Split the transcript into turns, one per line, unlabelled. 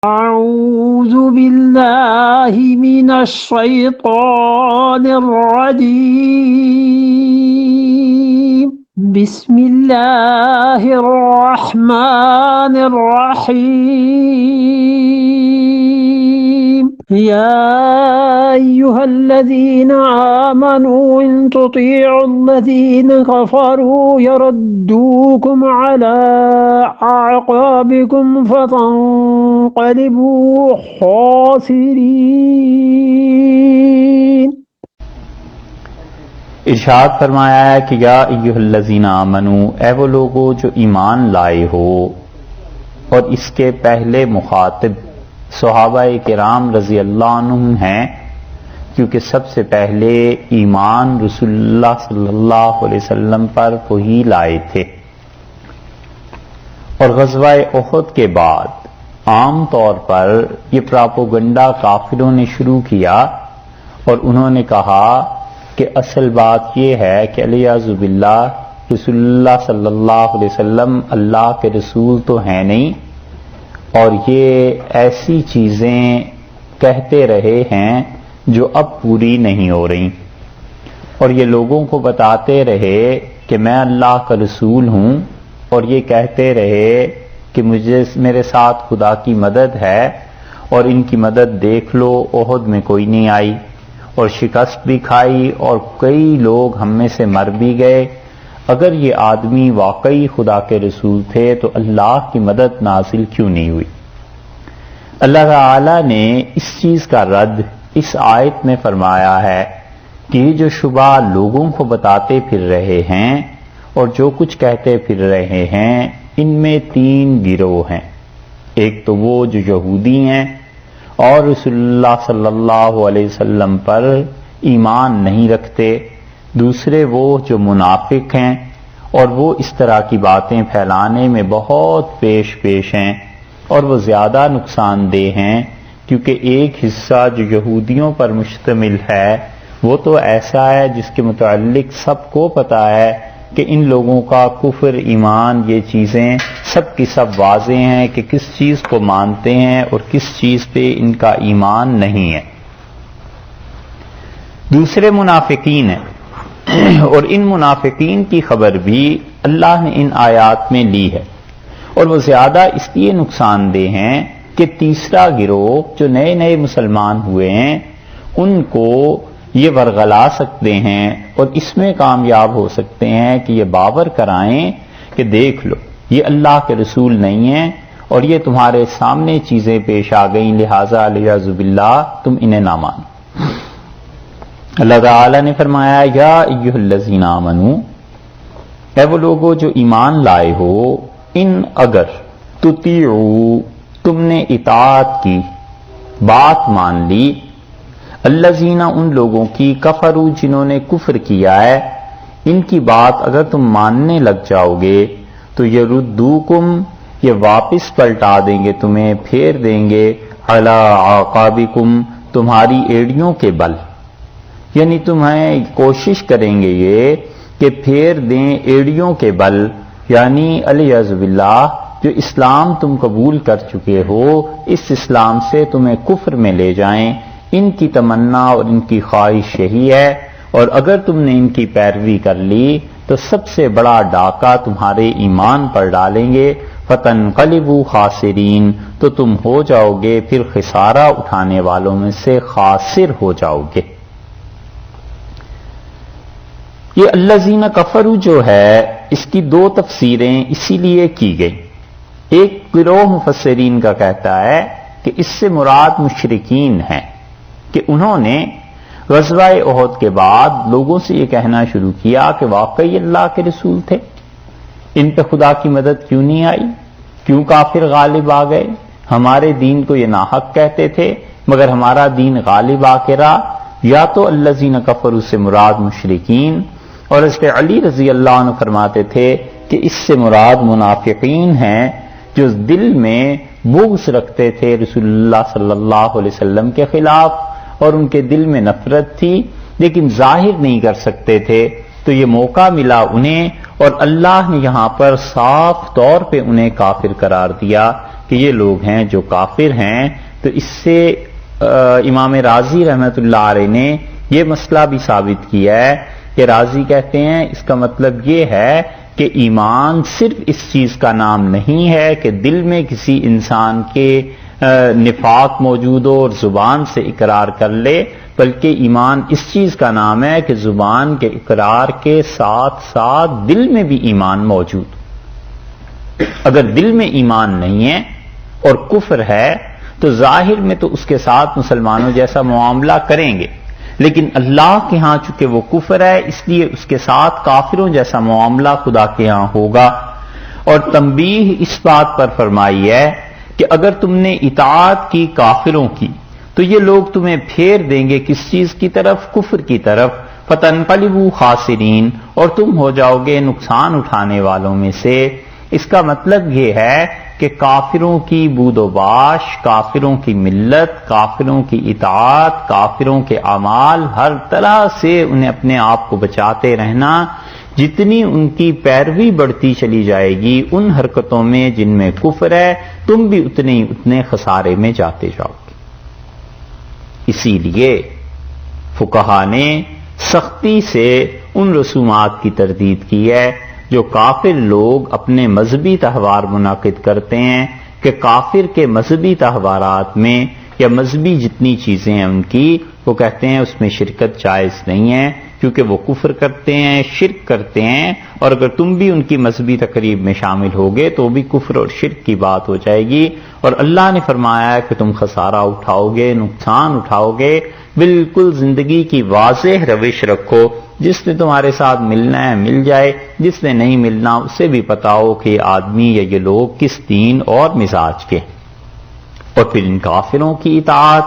أعوذ بالله من الشيطان الرجيم بسم الله الرحمن الرحيم يا أيها الذين آمنوا إن تطيعوا الذين كفروا يردوكم على أعقابكم فتنقلبوا خاسرين۔
ارشاد فرمایا ہے کہ یا ایھا الذین آمنو، اے وہ لوگو جو ایمان لائے ہو، اور اس کے پہلے مخاطب صحابہ کرام رضی اللہ عنہم ہیں، کیونکہ سب سے پہلے ایمان رسول اللہ صلی اللہ علیہ وسلم پر وہی لائے تھے، اور غزوہ احد کے بعد عام طور پر یہ پراپوگنڈا کافروں نے شروع کیا، اور انہوں نے کہا کہ اصل بات یہ ہے کہ والعیاذ باللہ رسول اللہ صلی اللہ علیہ وسلم اللہ کے رسول تو ہیں نہیں، اور یہ ایسی چیزیں کہتے رہے ہیں جو اب پوری نہیں ہو رہی، اور یہ لوگوں کو بتاتے رہے کہ میں اللہ کا رسول ہوں، اور یہ کہتے رہے کہ میرے ساتھ خدا کی مدد ہے، اور ان کی مدد دیکھ لو احد میں کوئی نہیں آئی، اور شکست بھی کھائی، اور کئی لوگ ہم میں سے مر بھی گئے۔ اگر یہ آدمی واقعی خدا کے رسول تھے تو اللہ کی مدد نازل کیوں نہیں ہوئی؟ اللہ تعالی نے اس چیز کا رد اس آیت میں فرمایا ہے کہ یہ جو شبہ لوگوں کو بتاتے پھر رہے ہیں اور جو کچھ کہتے پھر رہے ہیں، ان میں 3 گروہ ہیں۔ ایک تو وہ جو یہودی ہیں اور رسول اللہ صلی اللہ علیہ وسلم پر ایمان نہیں رکھتے، دوسرے وہ جو منافق ہیں اور وہ اس طرح کی باتیں پھیلانے میں بہت پیش ہیں، اور وہ زیادہ نقصان دہ ہیں، کیونکہ ایک حصہ جو یہودیوں پر مشتمل ہے وہ تو ایسا ہے جس کے متعلق سب کو پتہ ہے کہ ان لوگوں کا کفر، ایمان، یہ چیزیں سب کی سب واضح ہیں کہ کس چیز کو مانتے ہیں اور کس چیز پہ ان کا ایمان نہیں ہے۔ دوسرے منافقین ہیں، اور ان منافقین کی خبر بھی اللہ نے ان آیات میں لی ہے، اور وہ زیادہ اس لیے نقصان دہ ہیں کہ تیسرا گروہ جو نئے مسلمان ہوئے ہیں ان کو یہ ورغلا سکتے ہیں اور اس میں کامیاب ہو سکتے ہیں کہ یہ باور کرائیں کہ دیکھ لو یہ اللہ کے رسول نہیں ہیں، اور یہ تمہارے سامنے چیزیں پیش آ گئیں، لہٰذا والعیاذ باللہ تم انہیں نہ مانو۔ اللہ تعالی نے فرمایا یا ایھا الذین آمنو، اے وہ لوگو جو ایمان لائے ہو، ان اگر تطیعوا، تم نے اطاعت کی، بات مان لی، الذین، ان لوگوں کی، کفروا، جنہوں نے کفر کیا ہے، ان کی بات اگر تم ماننے لگ جاؤ گے تو یردوکم، یہ واپس پلٹا دیں گے تمہیں، پھیر دیں گے، علی اعقابکم، تمہاری ایڑیوں کے بل، یعنی تمہیں کوشش کریں گے یہ کہ پھیر دیں ایڑیوں کے بل، یعنی والعیاذ باللہ جو اسلام تم قبول کر چکے ہو اس اسلام سے تمہیں کفر میں لے جائیں۔ ان کی تمنا اور ان کی خواہش یہی ہے، اور اگر تم نے ان کی پیروی کر لی تو سب سے بڑا ڈاکہ تمہارے ایمان پر ڈالیں گے، فتنقلبوا خاسرین، تو تم ہو جاؤ گے پھر خسارہ اٹھانے والوں میں سے، خاسر ہو جاؤ گے۔ یہ الذین کفروا جو ہے اس کی 2 تفسیریں اسی لیے کی گئی۔ ایک گروہ مفسرین کا کہتا ہے کہ اس سے مراد مشرکین ہیں کہ انہوں نے غزوہ احد کے بعد لوگوں سے یہ کہنا شروع کیا کہ واقعی اللہ کے رسول تھے، ان پہ خدا کی مدد کیوں نہیں آئی، کیوں کافر غالب آ گئے، ہمارے دین کو یہ ناحق کہتے تھے مگر ہمارا دین غالب آ کے رہا۔ یا تو الذین کفروا سے مراد مشرکین، اور حضرت علی رضی اللہ عنہ فرماتے تھے کہ اس سے مراد منافقین ہیں جو دل میں بغض رکھتے تھے رسول اللہ صلی اللہ علیہ وسلم کے خلاف، اور ان کے دل میں نفرت تھی لیکن ظاہر نہیں کر سکتے تھے، تو یہ موقع ملا انہیں، اور اللہ نے یہاں پر صاف طور پہ انہیں کافر قرار دیا کہ یہ لوگ ہیں جو کافر ہیں، تو اس سے امام رازی رحمت اللہ علیہ نے یہ مسئلہ بھی ثابت کیا ہے کہ رازی کہتے ہیں اس کا مطلب یہ ہے کہ ایمان صرف اس چیز کا نام نہیں ہے کہ دل میں کسی انسان کے نفاق موجود ہو اور زبان سے اقرار کر لے، بلکہ ایمان اس چیز کا نام ہے کہ زبان کے اقرار کے ساتھ ساتھ دل میں بھی ایمان موجود۔ اگر دل میں ایمان نہیں ہے اور کفر ہے تو ظاہر میں تو اس کے ساتھ مسلمانوں جیسا معاملہ کریں گے، لیکن اللہ کے ہاں چونکہ وہ کفر ہے اس لیے اس کے ساتھ کافروں جیسا معاملہ خدا کے ہاں ہوگا۔ اور تنبیہ اس بات پر فرمائی ہے کہ اگر تم نے اطاعت کی کافروں کی تو یہ لوگ تمہیں پھیر دیں گے کس چیز کی طرف؟ کفر کی طرف۔ فتنقلبوا خاسرین، اور تم ہو جاؤ گے نقصان اٹھانے والوں میں سے۔ اس کا مطلب یہ ہے کہ کافروں کی بود و باش، کافروں کی ملت، کافروں کی اطاعت، کافروں کے اعمال، ہر طرح سے انہیں اپنے آپ کو بچاتے رہنا۔ جتنی ان کی پیروی بڑھتی چلی جائے گی ان حرکتوں میں جن میں کفر ہے، تم بھی اتنے خسارے میں جاتے جاؤ گے۔ اسی لیے فقہا نے سختی سے ان رسومات کی تردید کی ہے جو کافر لوگ اپنے مذہبی تہوار منعقد کرتے ہیں، کہ کافر کے مذہبی تہوارات میں یا مذہبی جتنی چیزیں ہیں ان کی، وہ کہتے ہیں اس میں شرکت جائز نہیں ہے کیونکہ وہ کفر کرتے ہیں، شرک کرتے ہیں، اور اگر تم بھی ان کی مذہبی تقریب میں شامل ہوگے تو بھی کفر اور شرک کی بات ہو جائے گی۔ اور اللہ نے فرمایا ہے کہ تم خسارہ اٹھاؤ گے، نقصان اٹھاؤ گے۔ بالکل زندگی کی واضح روش رکھو، جس نے تمہارے ساتھ ملنا ہے مل جائے، جس نے نہیں ملنا اسے بھی پتا ہو کہ یہ آدمی یا یہ لوگ کس دین اور مزاج کے۔ اور پھر ان کافروں کی اطاعت